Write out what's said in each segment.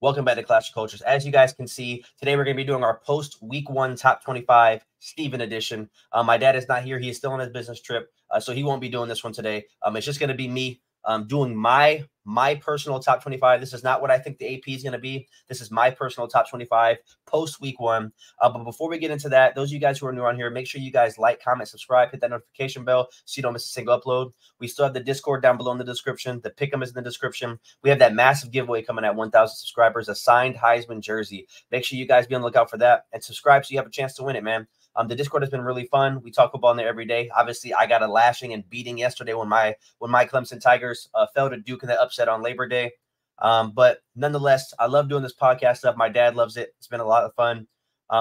Welcome back to Clash of Cultures. As you guys can see, today we're going to be doing our post-week 1 top 25 Steven edition. My dad is not here. He is still on his business trip, so he won't be doing this one today. It's just going to be me doing my personal top 25. This is not what I think the AP is going to be. This is my personal top 25 post-week 1. But before we get into that, those of you guys who are new on here, make sure you guys like, comment, subscribe, hit that notification bell so you don't miss a single upload. We still have the Discord down below in the description. The pickem is in the description. We have that massive giveaway coming at 1,000 subscribers, a signed Heisman jersey. Make sure you guys be on the lookout for that and subscribe so you have a chance to win it, man. The Discord has been really fun. We talk football in there every day. Obviously, I got a lashing and beating yesterday when my Clemson Tigers fell to Duke in the upset on Labor Day. But nonetheless, I love doing this podcast stuff. My dad loves it. It's been a lot of fun.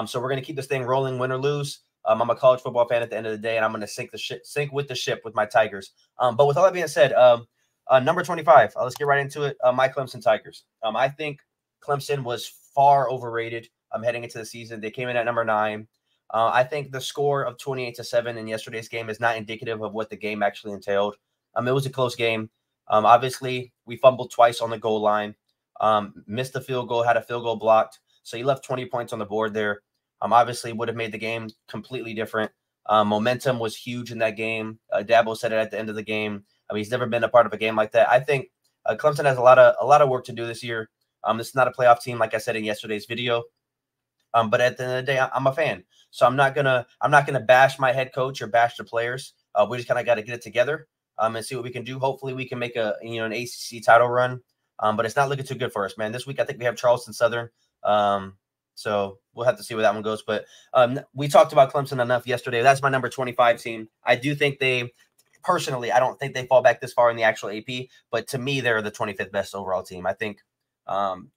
So we're going to keep this thing rolling, win or lose. I'm a college football fan at the end of the day, and I'm going to sink with the ship with my Tigers. But with all that being said, number 25, let's get right into it. My Clemson Tigers. I think Clemson was far overrated heading into the season. They came in at number 9. I think the score of 28-7 in yesterday's game is not indicative of what the game actually entailed. It was a close game. Obviously, we fumbled twice on the goal line, missed the field goal, had a field goal blocked. So you left 20 points on the board there. Obviously would have made the game completely different. Momentum was huge in that game. Dabo said it at the end of the game. He's never been a part of a game like that. I think Clemson has a lot of work to do this year. This is not a playoff team, like I said in yesterday's video. But at the end of the day, I'm a fan, so I'm not gonna bash my head coach or bash the players. We just kind of got to get it together and see what we can do. Hopefully, we can make an ACC title run. But it's not looking too good for us, man. This week, I think we have Charleston Southern. So we'll have to see where that one goes. But we talked about Clemson enough yesterday. That's my number 25 team. I do think personally, I don't think they fall back this far in the actual AP. But to me, they're the 25th best overall team. I think.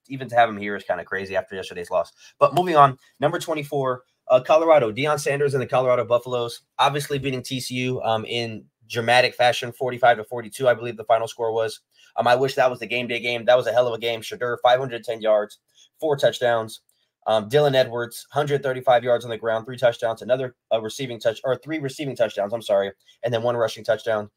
Even to have him here is kind of crazy after yesterday's loss. But moving on, number 24, Colorado. Deion Sanders and the Colorado Buffaloes obviously beating TCU in dramatic fashion, 45-42, I believe the final score was. I wish that was the game day game. That was a hell of a game. Shadur, 510 yards, 4 touchdowns. Dylan Edwards, 135 yards on the ground, 3 touchdowns, another 3 receiving touchdowns, I'm sorry, and then 1 rushing touchdown.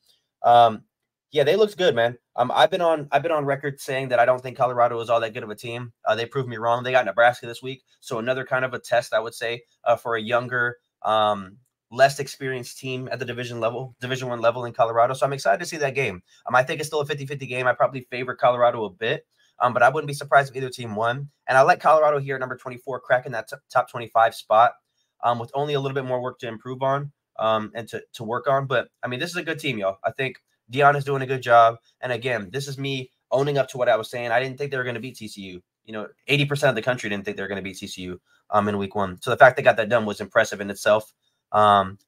Yeah, they looked good, man. I've been on record saying that I don't think Colorado is all that good of a team. They proved me wrong. They got Nebraska this week, so another kind of a test, I would say, for a younger, less experienced team at the Division 1 level in Colorado. So I'm excited to see that game. I think it's still a 50-50 game. I probably favor Colorado a bit, but I wouldn't be surprised if either team won. And I like Colorado here at number 24, cracking that top 25 spot with only a little bit more work to improve on and to work on. But this is a good team, y'all. I think Deion is doing a good job. And again, this is me owning up to what I was saying. I didn't think they were going to beat TCU. 80% of the country didn't think they were going to beat TCU in week 1. So the fact they got that done was impressive in itself.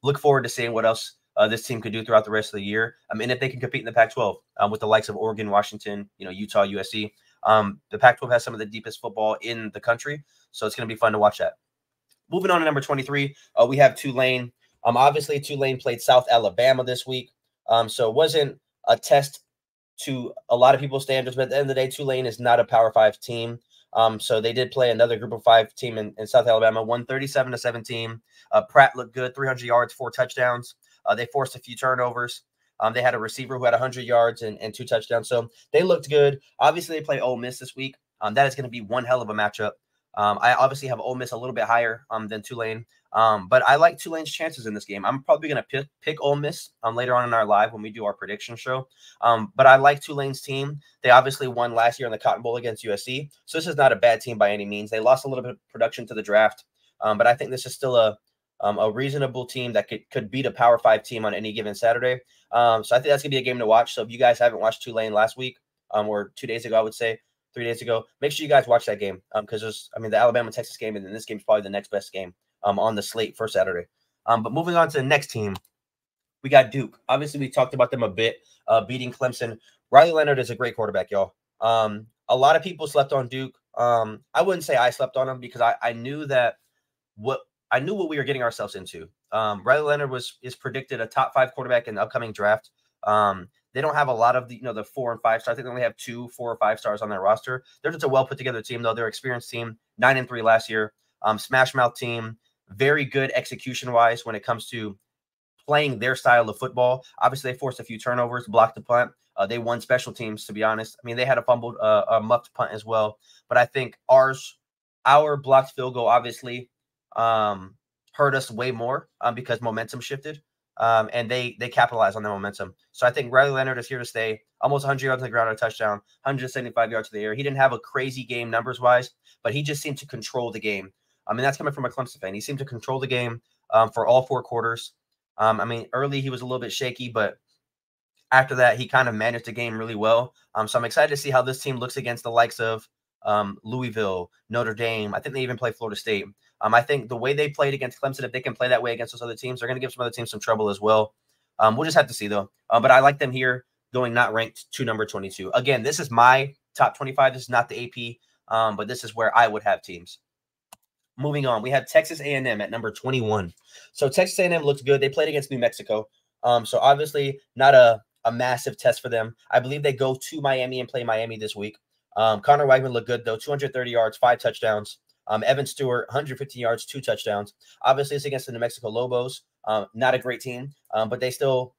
Look forward to seeing what else this team could do throughout the rest of the year. And if they can compete in the Pac-12 with the likes of Oregon, Washington, Utah, USC. The Pac-12 has some of the deepest football in the country. So it's going to be fun to watch that. Moving on to number 23, we have Tulane. Obviously, Tulane played South Alabama this week. So it wasn't a test to a lot of people's standards, but at the end of the day, Tulane is not a Power 5 team. So they did play another Group of 5 team in South Alabama, won 37-17. Pratt looked good, 300 yards, 4 touchdowns. They forced a few turnovers. They had a receiver who had 100 yards and 2 touchdowns. So they looked good. Obviously, they play Ole Miss this week. That is going to be one hell of a matchup. I obviously have Ole Miss a little bit higher than Tulane. But I like Tulane's chances in this game. I'm probably going to pick Ole Miss later on in our live when we do our prediction show. But I like Tulane's team. They obviously won last year in the Cotton Bowl against USC. So this is not a bad team by any means. They lost a little bit of production to the draft. But I think this is still a reasonable team that could beat a Power 5 team on any given Saturday. So I think that's going to be a game to watch. So if you guys haven't watched Tulane last week or 2 days ago, I would say 3 days ago, make sure you guys watch that game because there's, the Alabama-Texas game, and then this game is probably the next best game on the slate for Saturday. But moving on to the next team, we got Duke. Obviously, we talked about them a bit, beating Clemson. Riley Leonard is a great quarterback, y'all. A lot of people slept on Duke. I wouldn't say I slept on him because I knew what we were getting ourselves into. Riley Leonard is predicted a top 5 quarterback in the upcoming draft. They don't have a lot of the 4 and 5 stars. I think they only have 2 4 or 5 stars on their roster. They're just a well put together team, though. They're an experienced team, 9-3 last year. Smash mouth team, very good execution wise when it comes to playing their style of football. Obviously, they forced a few turnovers, blocked the punt. They won special teams, to be honest. I mean, they had a fumbled, a muffed punt as well. But I think our blocked field goal obviously hurt us way more because momentum shifted. And they capitalized on the momentum. So I think Riley Leonard is here to stay. Almost 100 yards on the ground, a touchdown, 175 yards to the air. He didn't have a crazy game numbers-wise, but he just seemed to control the game. I mean, that's coming from a Clemson fan. He seemed to control the game for all 4 quarters. I mean, early he was a little bit shaky, but after that, he kind of managed the game really well. So I'm excited to see how this team looks against the likes of Louisville, Notre Dame. I think they even play Florida State. I think the way they played against Clemson, if they can play that way against those other teams, they're going to give some other teams some trouble as well. We'll just have to see, though. But I like them here going not ranked to number 22. Again, this is my top 25. This is not the AP, but this is where I would have teams. Moving on, we have Texas A&M at number 21. So Texas A&M looked good. They played against New Mexico. So obviously not a massive test for them. I believe they go to Miami and play Miami this week. Connor Weigman looked good, though. 230 yards, 5 touchdowns. Evan Stewart, 115 yards, 2 touchdowns. Obviously, it's against the New Mexico Lobos. Not a great team, but they still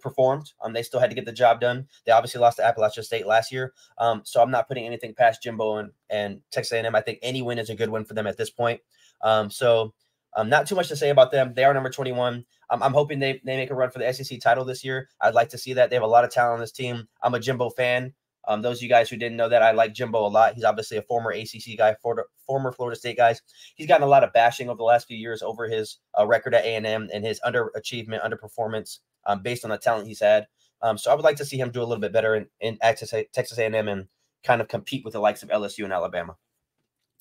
performed. They still had to get the job done. They obviously lost to Appalachian State last year. So I'm not putting anything past Jimbo and Texas A&M. I think any win is a good win for them at this point. So not too much to say about them. They are number 21. I'm hoping they make a run for the SEC title this year. I'd like to see that. They have a lot of talent on this team. I'm a Jimbo fan. Those of you guys who didn't know that, I like Jimbo a lot. He's obviously a former ACC guy, former Florida State guy. He's gotten a lot of bashing over the last few years over his record at A&M and his underachievement, underperformance based on the talent he's had. So I would like to see him do a little bit better in Texas A&M and kind of compete with the likes of LSU and Alabama.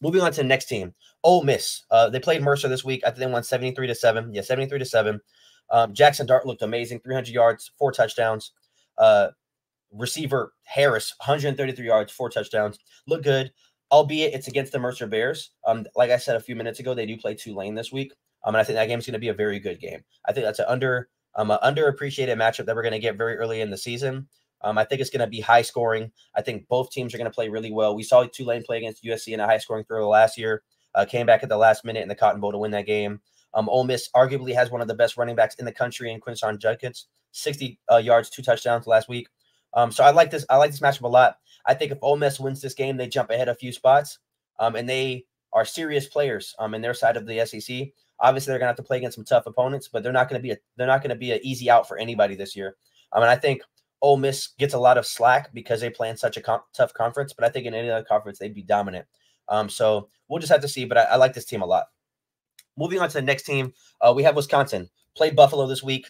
Moving on to the next team, Ole Miss. They played Mercer this week. I think they won 73-7. Yeah, 73-7. Jackson Dart looked amazing, 300 yards, 4 touchdowns. Receiver Harris, 133 yards, 4 touchdowns. Look good, albeit it's against the Mercer Bears. Like I said a few minutes ago, they do play Tulane this week. And I think that game is going to be a very good game. I think that's an underappreciated matchup that we're going to get very early in the season. I think it's going to be high scoring. I think both teams are going to play really well. We saw Tulane play against USC in a high scoring throw last year. Came back at the last minute in the Cotton Bowl to win that game. Ole Miss arguably has one of the best running backs in the country in Quinshon Judkins, 60 yards, 2 touchdowns last week. So I like this matchup a lot. I think if Ole Miss wins this game, they jump ahead a few spots, and they are serious players in their side of the SEC. Obviously, they're going to have to play against some tough opponents, but they're not going to be an easy out for anybody this year. And I think Ole Miss gets a lot of slack because they play in such a tough conference, but I think in any other conference they'd be dominant. So we'll just have to see, but I like this team a lot. Moving on to the next team, we have Wisconsin. Played Buffalo this week.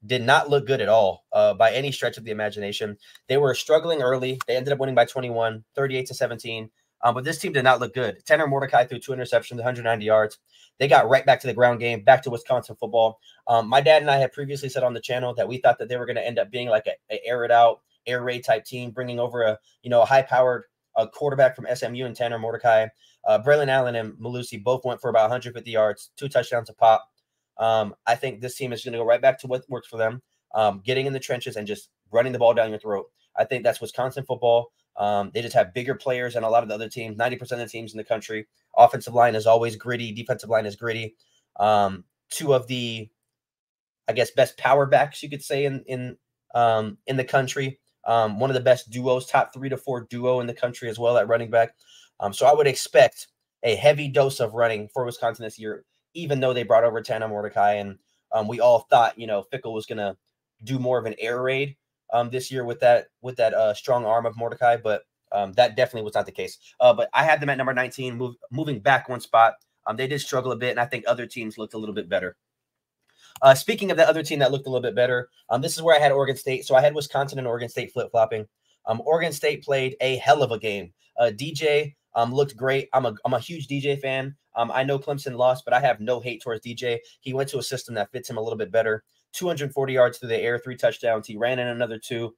Did not look good at all by any stretch of the imagination. They were struggling early. They ended up winning by 21, 38-17. But this team did not look good. Tanner Mordecai threw 2 interceptions, 190 yards. They got right back to the ground game, back to Wisconsin football. My dad and I had previously said on the channel that we thought that they were going to end up being like an air it out, air raid type team, bringing over a high-powered quarterback from SMU and Tanner Mordecai. Braylon Allen and Malusi both went for about 150 yards, 2 touchdowns a pop. I think this team is going to go right back to what works for them, getting in the trenches and just running the ball down your throat. I think that's Wisconsin football. They just have bigger players than a lot of the other teams, 90% of the teams in the country. Offensive line is always gritty. Defensive line is gritty. 2 of the, I guess, best power backs you could say in the country. One of the best duos, top 3 to 4 duo in the country as well at running back. So I would expect a heavy dose of running for Wisconsin this year, even though they brought over Tanner Mordecai, and we all thought, Fickle was going to do more of an air raid this year with that strong arm of Mordecai, but that definitely was not the case. But I had them at number 19, moving back 1 spot. They did struggle a bit, and I think other teams looked a little bit better. Speaking of the other team that looked a little bit better, this is where I had Oregon State. So I had Wisconsin and Oregon State flip-flopping. Oregon State played a hell of a game. DJ looked great. I'm a huge DJ fan. I know Clemson lost, but I have no hate towards DJ. He went to a system that fits him a little bit better. 240 yards through the air, 3 touchdowns. He ran in another 2.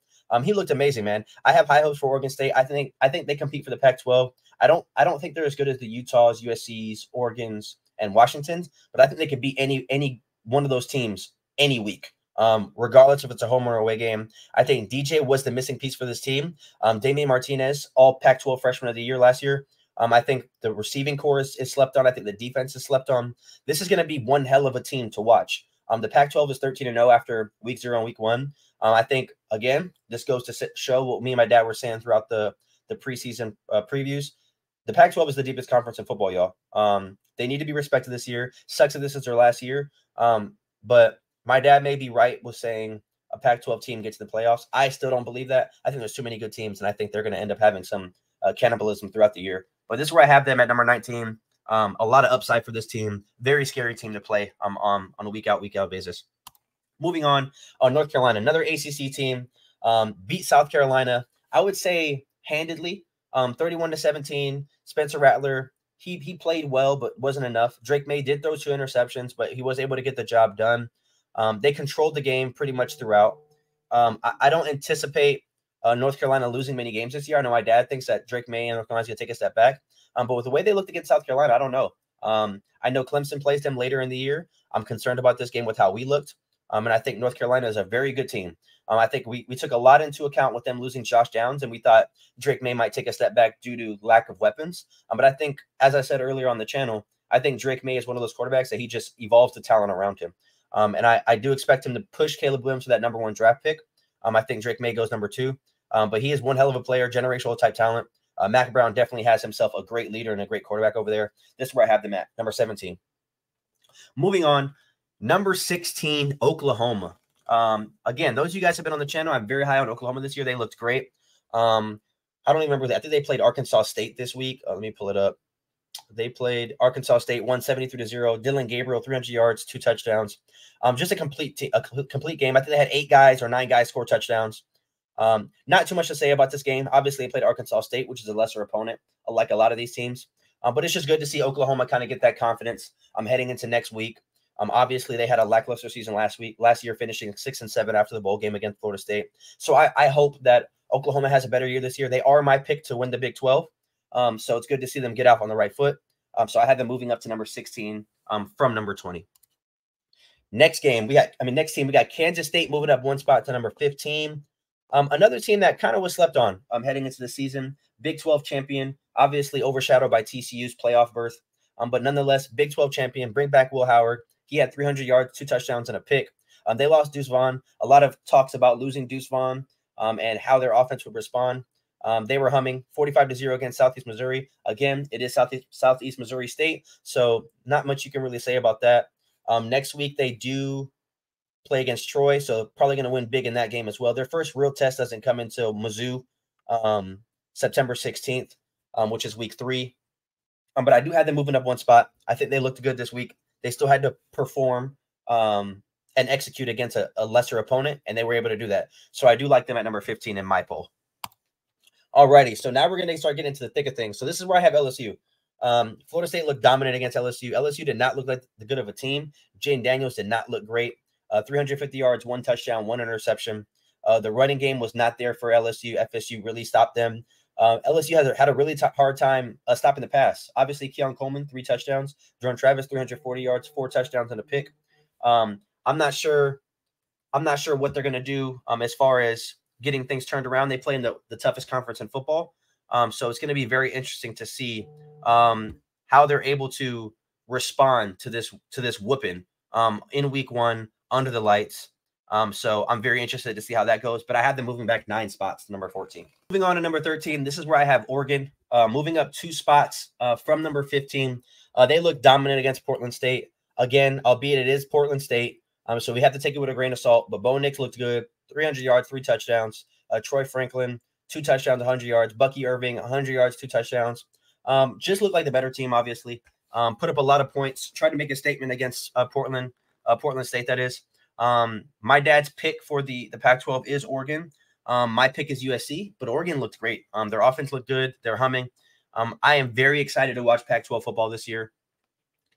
He looked amazing, man. I have high hopes for Oregon State. I think they compete for the Pac-12. I don't think they're as good as the Utahs, USCs, Oregons, and Washingtons, but I think they could beat any one of those teams any week. Regardless if it's a home or away game. I think DJ was the missing piece for this team. Damian Martinez, all Pac-12 freshman of the year last year. I think the receiving core is slept on. I think the defense is slept on. This is going to be one hell of a team to watch. The Pac-12 is 13-0 after week 0 and week 1. I think, again, this goes to show what me and my dad were saying throughout the preseason previews. The Pac-12 is the deepest conference in football, y'all. They need to be respected this year. Sucks that this is their last year. But my dad may be right with saying a Pac-12 team gets to the playoffs. I still don't believe that. I think there's too many good teams, and I think they're going to end up having some cannibalism throughout the year. But this is where I have them at number 19. A lot of upside for this team. Very scary team to play on a week-out, week-out basis. Moving on, North Carolina, another ACC team, beat South Carolina, I would say handedly, 31-17. Spencer Rattler, he played well, but wasn't enough. Drake May did throw 2 interceptions, but he was able to get the job done. They controlled the game pretty much throughout. I don't anticipate North Carolina losing many games this year. I know my dad thinks that Drake May and North Carolina's going to take a step back. But with the way they looked against South Carolina, I don't know. I know Clemson plays them later in the year. I'm concerned about this game with how we looked. And I think North Carolina is a very good team. I think we took a lot into account with them losing Josh Downs, and we thought Drake May might take a step back due to lack of weapons. But I think, as I said earlier on the channel, I think Drake May is one of those quarterbacks that he just evolves the talent around him. And I do expect him to push Caleb Williams for that number 1 draft pick. I think Drake May goes number 2. But he is one hell of a player, generational type talent. Mac Brown definitely has himself a great leader and a great quarterback over there. This is where I have them at, number 17. Moving on, number 16, Oklahoma. Again, those of you guys have been on the channel, I'm very high on Oklahoma this year. They looked great. I don't even remember that. I think they played Arkansas State this week. Let me pull it up. They played Arkansas State 173-0. Dylan Gabriel, 300 yards, 2 touchdowns. Just a complete game. I think they had 8 guys or 9 guys score touchdowns. Not too much to say about this game. Obviously, they played Arkansas State, which is a lesser opponent, like a lot of these teams. But it's just good to see Oklahoma kind of get that confidence heading into next week. Obviously, they had a lackluster season last year, finishing 6-7 after the bowl game against Florida State. So I hope that Oklahoma has a better year this year. They are my pick to win the Big 12. So it's good to see them get out on the right foot. So I have them moving up to number 16 from number 20. Next team, we got Kansas State moving up 1 spot to number 15. Another team that kind of was slept on heading into the season, Big 12 champion, obviously overshadowed by TCU's playoff berth. But nonetheless, Big 12 champion, bring back Will Howard. He had 300 yards, 2 touchdowns, and a pick. They lost Deuce Vaughn. A lot of talks about losing Deuce Vaughn and how their offense would respond. They were humming 45-0 against Southeast Missouri. Again, it is Southeast Missouri State, so not much you can really say about that. Next week, they do play against Troy, so probably going to win big in that game as well. Their first real test doesn't come until Mizzou, September 16th, which is week 3. But I do have them moving up 1 spot. I think they looked good this week. They still had to perform and execute against a lesser opponent, and they were able to do that. So I do like them at number 15 in my poll. Alrighty, so now we're going to start getting into the thick of things. So this is where I have LSU. Florida State looked dominant against LSU. LSU did not look like the good of a team. Jane Daniels did not look great. 350 yards, 1 touchdown, 1 interception. The running game was not there for LSU. FSU really stopped them. LSU had a really hard time stopping the pass. Obviously, Keon Coleman, 3 touchdowns. Jordan Travis, 340 yards, 4 touchdowns, and a pick. I'm not sure what they're going to do as far as getting things turned around. They play in the toughest conference in football. So it's going to be very interesting to see how they're able to respond to this whooping in week 1 under the lights. So I'm very interested to see how that goes. But I have them moving back 9 spots to number 14. Moving on to number 13, this is where I have Oregon moving up 2 spots from number 15. They look dominant against Portland State. Again, albeit it is Portland State. So we have to take it with a grain of salt. But Bo Nix looked good. 300 yards, 3 touchdowns. Troy Franklin, 2 touchdowns, 100 yards. Bucky Irving, 100 yards, 2 touchdowns. Just looked like the better team, obviously. Put up a lot of points. Tried to make a statement against Portland State, that is. My dad's pick for the Pac-12 is Oregon. My pick is USC, but Oregon looked great. Their offense looked good. They're humming. I am very excited to watch Pac-12 football this year,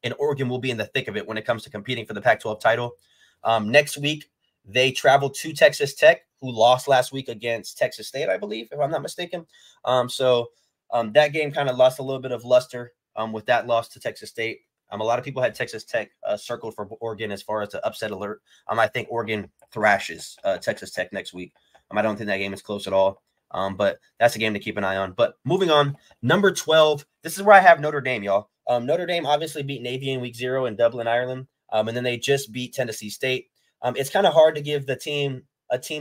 and Oregon will be in the thick of it when it comes to competing for the Pac-12 title. Next week, they travel to Texas Tech, who lost last week against Texas State, I believe, if I'm not mistaken. So that game kind of lost a little bit of luster with that loss to Texas State. A lot of people had Texas Tech circled for Oregon as far as the upset alert. I think Oregon thrashes Texas Tech next week. I don't think that game is close at all. But that's a game to keep an eye on. But moving on, number 12, this is where I have Notre Dame, y'all. Notre Dame obviously beat Navy in week 0 in Dublin, Ireland. And then they just beat Tennessee State. It's kind of hard to give a team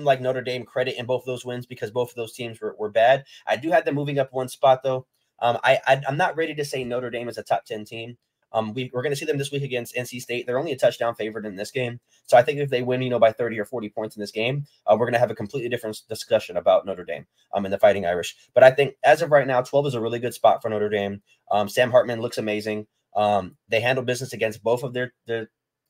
like Notre Dame credit in both of those wins because both of those teams were bad. I do have them moving up one spot, though. I'm not ready to say Notre Dame is a top 10 team. We're going to see them this week against NC State. They're only a touchdown favorite in this game. So I think if they win, by 30 or 40 points in this game, we're going to have a completely different discussion about Notre Dame and the Fighting Irish. But I think as of right now, 12 is a really good spot for Notre Dame. Sam Hartman looks amazing. They handle business against both of their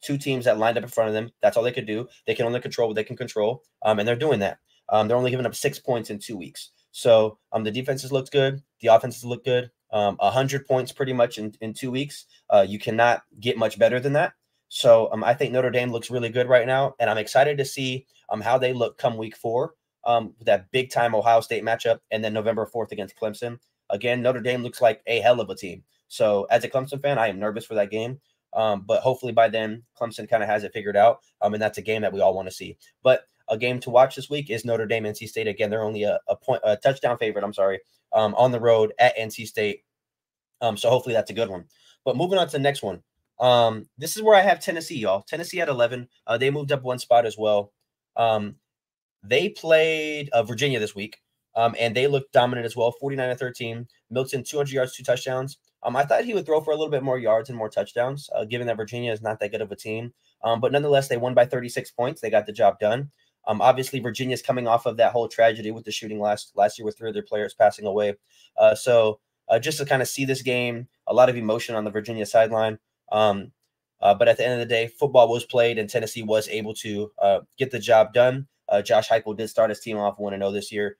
two teams that lined up in front of them. That's all they could do. They can only control what they can control, and they're doing that. They're only giving up 6 points in 2 weeks. So the defenses looked good. The offenses look good. 100 points pretty much in 2 weeks. You cannot get much better than that. So I think Notre Dame looks really good right now, and I'm excited to see how they look come week 4, that big-time Ohio State matchup, and then November 4th against Clemson. Again, Notre Dame looks like a hell of a team. So as a Clemson fan, I am nervous for that game. But hopefully by then, Clemson kind of has it figured out, and that's a game that we all want to see. But a game to watch this week is Notre Dame, NC State. Again, they're only a touchdown favorite, on the road at NC State. So hopefully that's a good one. But moving on to the next one. This is where I have Tennessee, y'all. Tennessee at 11. They moved up one spot as well. They played Virginia this week, and they looked dominant as well, 49-13. Milton, 200 yards, 2 touchdowns. I thought he would throw for a little bit more yards and more touchdowns, given that Virginia is not that good of a team. But nonetheless, they won by 36 points. They got the job done. Obviously, Virginia's coming off of that whole tragedy with the shooting last year with 3 of their players passing away. So just to kind of see this game, a lot of emotion on the Virginia sideline. But at the end of the day, football was played, and Tennessee was able to get the job done. Josh Heupel did start his team off 1-0 this year.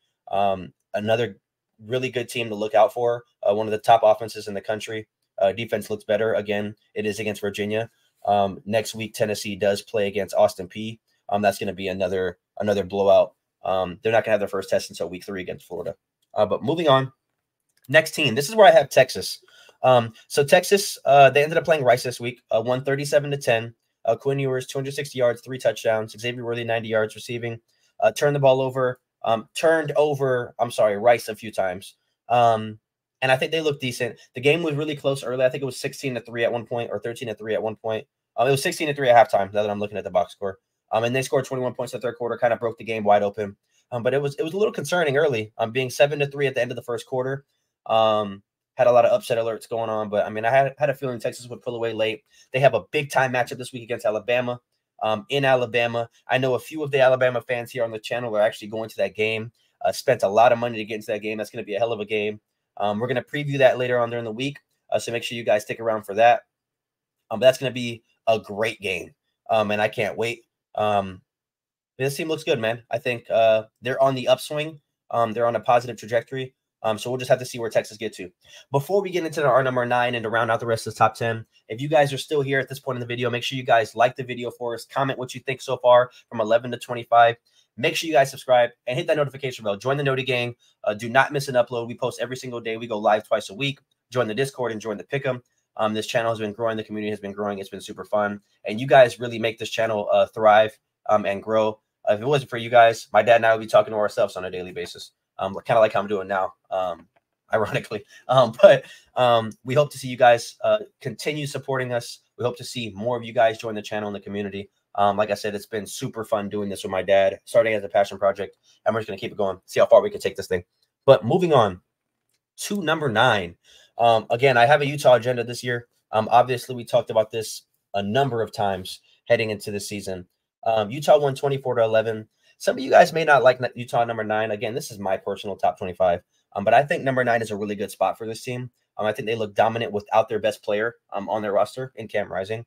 Another really good team to look out for. One of the top offenses in the country. Defense looks better. Again, it is against Virginia. Next week, Tennessee does play against Austin Peay. That's going to be another blowout. They're not going to have their first test until week 3 against Florida. But moving on, next team. This is where I have Texas. So Texas, they ended up playing Rice this week. Won 37-10. Quinn Ewers, 260 yards, 3 touchdowns. Xavier Worthy, 90 yards receiving. Turned the ball over. Rice a few times. And I think they looked decent. The game was really close early. I think it was 16-3 at one point or 13-3 at one point. It was 16-3 at halftime, now that I'm looking at the box score. And they scored 21 points in the third quarter, kind of broke the game wide open. But it was a little concerning early, being 7-3 at the end of the first quarter. Had a lot of upset alerts going on, but I had a feeling Texas would pull away late. They have a big time matchup this week against Alabama. In Alabama, I know a few of the Alabama fans here on the channel are actually going to that game. Spent a lot of money to get into that game. That's going to be a hell of a game. We're going to preview that later on during the week, so make sure you guys stick around for that. But that's going to be a great game, and I can't wait. This team looks good, man. I think they're on the upswing. They're on a positive trajectory. So we'll just have to see where Texas get to. Before we get into our number 9 and to round out the rest of the top 10, if you guys are still here at this point in the video, make sure you guys like the video for us. Comment what you think so far from 11 to 25. Make sure you guys subscribe and hit that notification bell. Join the Noti Gang. Do not miss an upload. We post every single day. We go live twice a week. Join the Discord and join the Pickem. This channel has been growing. The community has been growing. It's been super fun. And you guys really make this channel thrive and grow. If it wasn't for you guys, my dad and I would be talking to ourselves on a daily basis. Kind of like how I'm doing now, ironically. But we hope to see you guys continue supporting us. We hope to see more of you guys join the channel and the community. Like I said, it's been super fun doing this with my dad, starting as a passion project, and we're just going to keep it going, see how far we can take this thing. But moving on to number 9. Again, I have a Utah agenda this year. Obviously, we talked about this a number of times heading into the season. Utah won 24-11. Some of you guys may not like Utah number 9. Again, this is my personal top 25. But I think number 9 is a really good spot for this team. I think they look dominant without their best player on their roster in Cam Rising.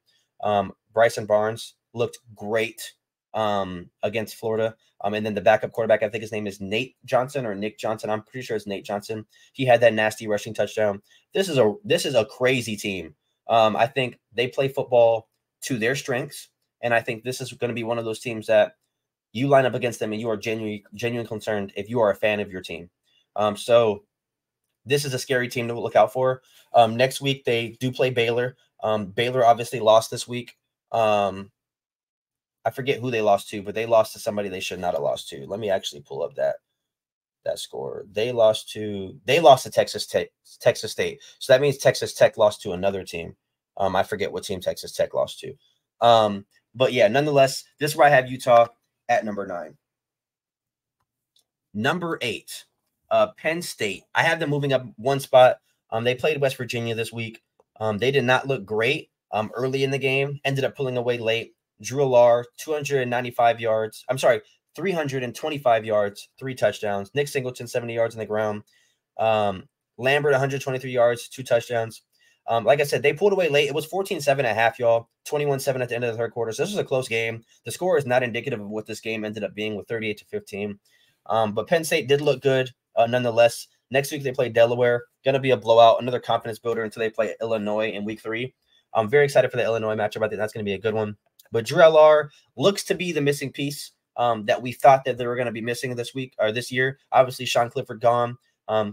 Bryson Barnes looked great against Florida. And then the backup quarterback, I think his name is Nate Johnson or Nick Johnson. I'm pretty sure it's Nate Johnson. He had that nasty rushing touchdown. This is a crazy team. I think they play football to their strengths. And I think this is going to be one of those teams that you line up against them and you are genuinely concerned if you are a fan of your team. So this is a scary team to look out for. Next week, they do play Baylor. Baylor obviously lost this week. I forget who they lost to, but they lost to somebody they should not have lost to. Let me actually pull up that score. They lost to Texas State. So that means Texas Tech lost to another team. I forget what team Texas Tech lost to. But yeah, nonetheless, this is where I have Utah at number 9. Number 8, Penn State. I have them moving up one spot. They played West Virginia this week. They did not look great early in the game. Ended up pulling away late. Drew Alar, 295 yards. I'm sorry, 325 yards, 3 touchdowns. Nick Singleton, 70 yards on the ground. Lambert, 123 yards, 2 touchdowns. Like I said, they pulled away late. It was 14-7 at half, y'all. 21-7 at the end of the third quarter. So this was a close game. The score is not indicative of what this game ended up being with 38-15. But Penn State did look good nonetheless. Next week they play Delaware. Going to be a blowout, another confidence builder until they play Illinois in week 3. I'm very excited for the Illinois matchup. I think that's going to be a good one. But Drew Alar looks to be the missing piece that we thought that they were going to be missing this week or this year. Obviously, Sean Clifford gone.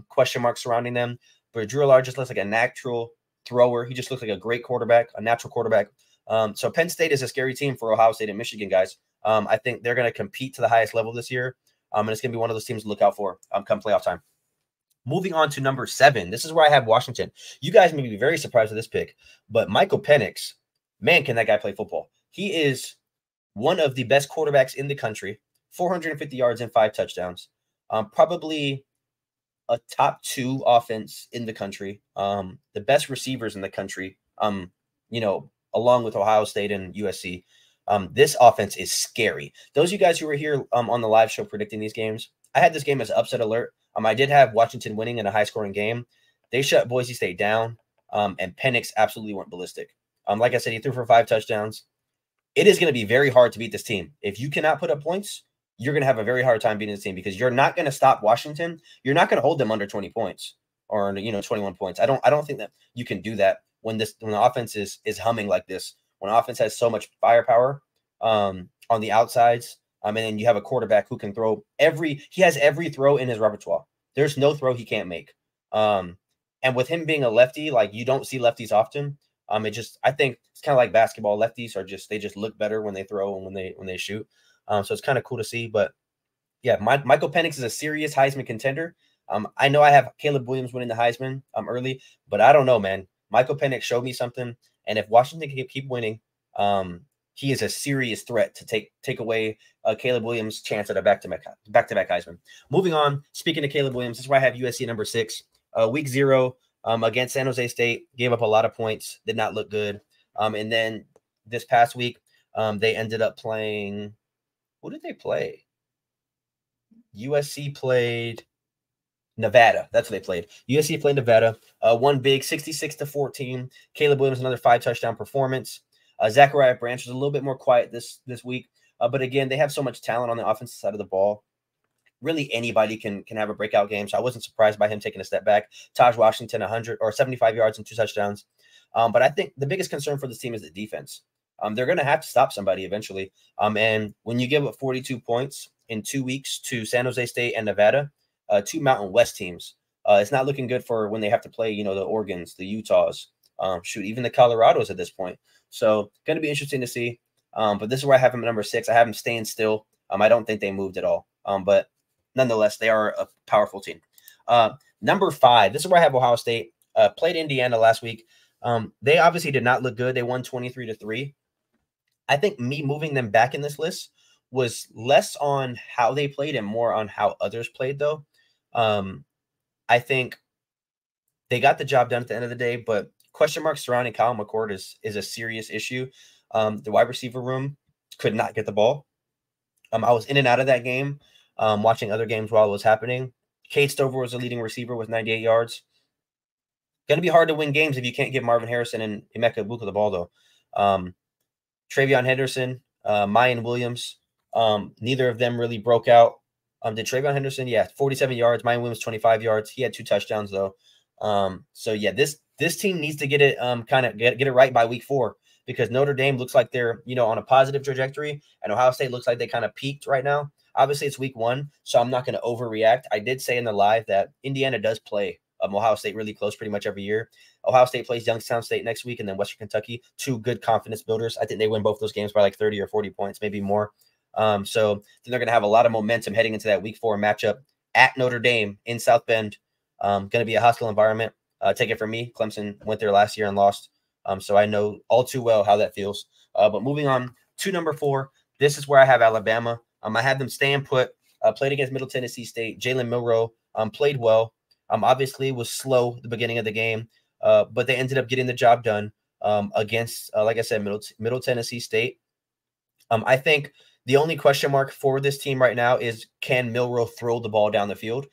Question marks surrounding them. But Drew Alar just looks like a natural thrower. He just looks like a great quarterback, a natural quarterback. So Penn State is a scary team for Ohio State and Michigan, guys. I think they're going to compete to the highest level this year. And it's going to be one of those teams to look out for come playoff time. Moving on to number 7. This is where I have Washington. You guys may be very surprised with this pick, but Michael Penix, man, can that guy play football. He is one of the best quarterbacks in the country, 450 yards and 5 touchdowns. Probably a top 2 offense in the country. The best receivers in the country, along with Ohio State and USC. This offense is scary. Those of you guys who were here on the live show predicting these games, I had this game as upset alert. I did have Washington winning in a high-scoring game. They shut Boise State down, and Penix absolutely went ballistic. Like I said, he threw for 5 touchdowns. It is going to be very hard to beat this team. If you cannot put up points, you're going to have a very hard time beating this team because you're not going to stop Washington. You're not going to hold them under 20 points or 21 points. I don't think that you can do that when the offense is humming like this. When offense has so much firepower on the outsides, and then you have a quarterback who can throw he has every throw in his repertoire. There's no throw he can't make. And with him being a lefty, like you don't see lefties often. I think it's kind of like basketball. Lefties they just look better when they throw and when they shoot. So it's kind of cool to see. But yeah, Michael Penix is a serious Heisman contender. I know I have Caleb Williams winning the Heisman early, but I don't know, man. Michael Penix showed me something, and if Washington can keep winning, he is a serious threat to take away Caleb Williams' chance at a back-to-back Heisman. Moving on, speaking of Caleb Williams, this is why I have USC number 6. Week 0 against San Jose State, gave up a lot of points, did not look good. And then this past week, they ended up playing – who did they play? USC played Nevada. That's what they played. USC played Nevada. Won big, 66-14. Caleb Williams, another 5-touchdown performance. Zachariah Branch was a little bit more quiet this week. But again, they have so much talent on the offensive side of the ball. Really anybody can have a breakout game. So I wasn't surprised by him taking a step back. Taj Washington, 75 yards and 2 touchdowns. But I think the biggest concern for this team is the defense. They're going to have to stop somebody eventually. And when you give up 42 points in 2 weeks to San Jose State and Nevada, 2 Mountain West teams, it's not looking good for when they have to play, the Oregons, the Utahs, even the Colorados at this point. So going to be interesting to see. But this is where I have him at number 6. I have him staying still. I don't think they moved at all. But nonetheless, they are a powerful team. Number 5, this is where I have Ohio State. Played Indiana last week. They obviously did not look good. They won 23-3. I think me moving them back in this list was less on how they played and more on how others played, though. I think they got the job done at the end of the day, but question marks surrounding Kyle McCord is a serious issue. The wide receiver room could not get the ball. I was in and out of that game, watching other games while it was happening. Cade Stover was the leading receiver with 98 yards. Going to be hard to win games if you can't give Marvin Harrison and Emeka Egbuka the ball, though. Travion Henderson, Mayan Williams, neither of them really broke out. Did Travion Henderson? Yeah, 47 yards. Mayan Williams, 25 yards. He had 2 touchdowns, though. So, yeah, this team needs to get it get it right by week 4 because Notre Dame looks like they're, on a positive trajectory, and Ohio State looks like they kind of peaked right now. Obviously, it's week 1, so I'm not going to overreact. I did say in the live that Indiana does play Ohio State really close pretty much every year. Ohio State plays Youngstown State next week and then Western Kentucky, 2 good confidence builders. I think they win both those games by like 30 or 40 points, maybe more. So then they're going to have a lot of momentum heading into that week 4 matchup at Notre Dame in South Bend. Going to be a hostile environment. Take it from me. Clemson went there last year and lost. So I know all too well how that feels. But moving on to number 4, this is where I have Alabama. I had them staying put, played against Middle Tennessee State. Jalen Milroe played well. Obviously was slow at the beginning of the game, but they ended up getting the job done against, like I said, Middle Tennessee State. I think the only question mark for this team right now is, can Milroe throw the ball down the field?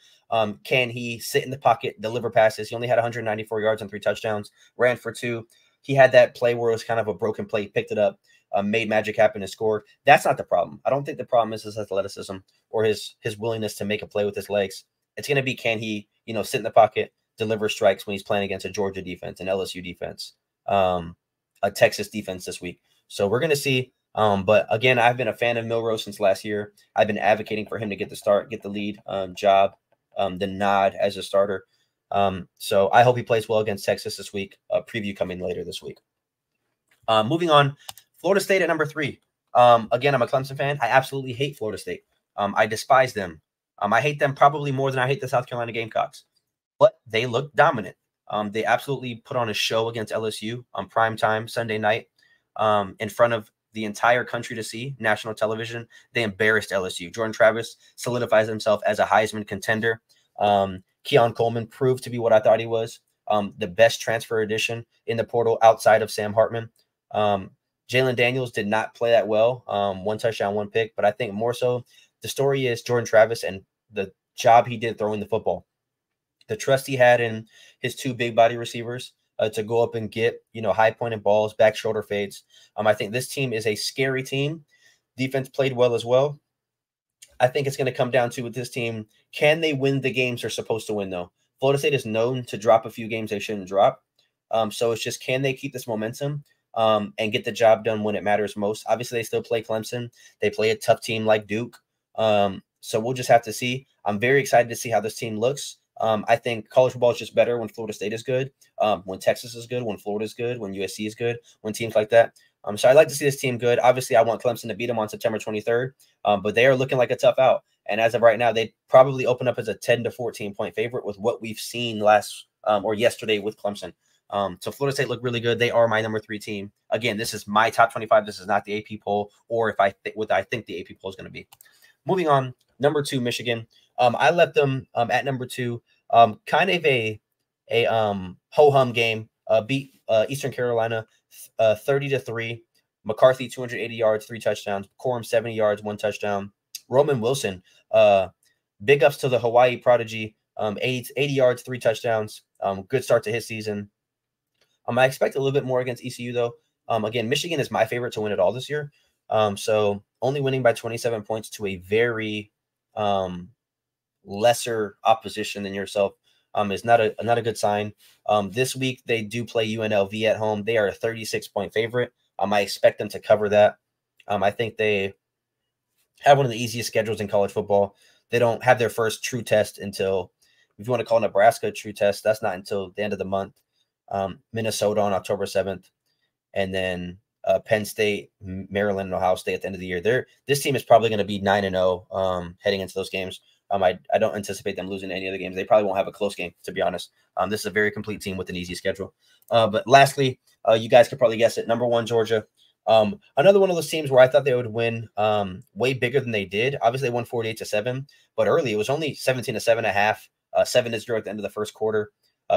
Can he sit in the pocket, deliver passes? He only had 194 yards and 3 touchdowns, ran for 2. He had that play where it was kind of a broken play, picked it up, made magic happen and scored. That's not the problem. I don't think the problem is his athleticism or his willingness to make a play with his legs. It's going to be, can he, sit in the pocket, deliver strikes when he's playing against a Georgia defense, an LSU defense, a Texas defense this week. So we're going to see. But again, I've been a fan of Milroe since last year. I've been advocating for him to get the start, get the lead job, the nod as a starter. So I hope he plays well against Texas this week. Preview coming later this week. Moving on, Florida State at number 3. Again, I'm a Clemson fan. I absolutely hate Florida State. I despise them. I hate them probably more than I hate the South Carolina Gamecocks. But they look dominant. They absolutely put on a show against LSU on primetime Sunday night in front of the entire country to see, national television. They embarrassed LSU. Jordan Travis solidifies himself as a Heisman contender. Keon Coleman proved to be what I thought he was, the best transfer addition in the portal outside of Sam Hartman. Jalen Daniels did not play that well, 1 touchdown, 1 pick, but I think more so the story is Jordan Travis and the job he did throwing the football. The trust he had in his 2 big body receivers to go up and get, high pointed balls, back shoulder fades. I think this team is a scary team. Defense played well as well. I think it's going to come down to, with this team, can they win the games they're supposed to win, though? Florida State is known to drop a few games they shouldn't drop. So it's just, can they keep this momentum and get the job done when it matters most? Obviously, they still play Clemson. They play a tough team like Duke. So we'll just have to see. I'm very excited to see how this team looks. I think college football is just better when Florida State is good, when Texas is good, when Florida is good, when USC is good, when teams like that. So I'd like to see this team good. Obviously, I want Clemson to beat them on September 23rd, but they are looking like a tough out. And as of right now, they probably open up as a 10 to 14 point favorite with what we've seen yesterday with Clemson. So Florida State looked really good. They are my number 3 team. Again, this is my top 25. This is not the AP poll, or what I think the AP poll is going to be. Moving on, number 2, Michigan. I left them at number 2. Kind of a ho-hum game. Beat Eastern Carolina 30-3. McCarthy 280 yards, 3 touchdowns. Corum 70 yards, 1 touchdown. Roman Wilson, big ups to the Hawaii prodigy. 80 yards, 3 touchdowns. Good start to his season. I expect a little bit more against ECU though. Again, Michigan is my favorite to win it all this year. So only winning by 27 points to a very lesser opposition than yourself is not a good sign. This week they do play UNLV at home. They are a 36-point favorite. I expect them to cover that. I think they have one of the easiest schedules in college football. They don't have their first true test until, if you want to call Nebraska a true test, that's not until the end of the month. Minnesota on October 7th, and then Penn State, Maryland, and Ohio State at the end of the year. This team is probably going to be 9-0 heading into those games. I don't anticipate them losing any of the games. They probably won't have a close game, to be honest. This is a very complete team with an easy schedule. But lastly, you guys could probably guess it. Number 1, Georgia. Another one of those teams where I thought they would win way bigger than they did. Obviously, they won 48-7, but early it was only 17-7 at half, 7-0 at the end of the first quarter.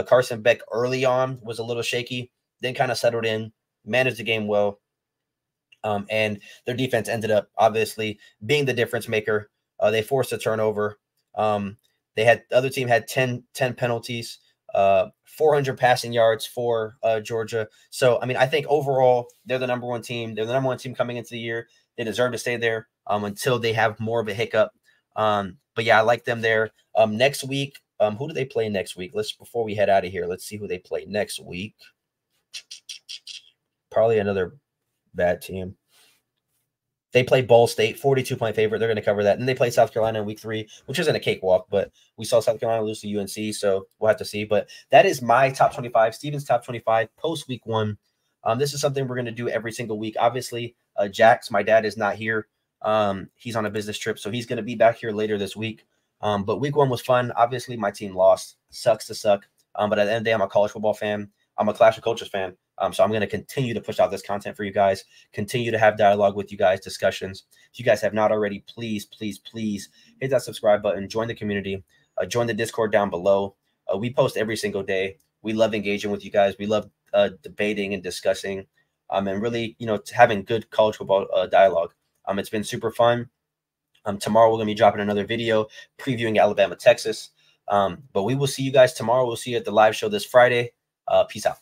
Carson Beck early on was a little shaky, then kind of settled in, managed the game well, and their defense ended up obviously being the difference maker. They forced a turnover. The other team had 10 penalties, 400 passing yards for Georgia. So, I think overall they're the number 1 team. They're the number 1 team coming into the year. They deserve to stay there until they have more of a hiccup. But yeah, I like them there. Next week, who do they play next week? Before we head out of here, let's see who they play next week. Probably another bad team. They play Ball State, 42-point favorite. They're going to cover that. And they play South Carolina in week 3, which isn't a cakewalk, but we saw South Carolina lose to UNC, so we'll have to see. But that is my top 25, Steven's top 25 post week 1. This is something we're going to do every single week. Obviously, Jax, my dad, is not here. He's on a business trip, so he's going to be back here later this week. But week 1 was fun. Obviously, my team lost. Sucks to suck. But at the end of the day, I'm a college football fan. I'm a Clash of Cultures fan. So I'm going to continue to push out this content for you guys, continue to have dialogue with you guys, discussions. If you guys have not already, please, please, please hit that subscribe button, join the community, join the Discord down below. We post every single day. We love engaging with you guys. We love debating and discussing, and really, having good college football dialogue. It's been super fun. Tomorrow we're going to be dropping another video previewing Alabama, Texas. But we will see you guys tomorrow. We'll see you at the live show this Friday. Peace out.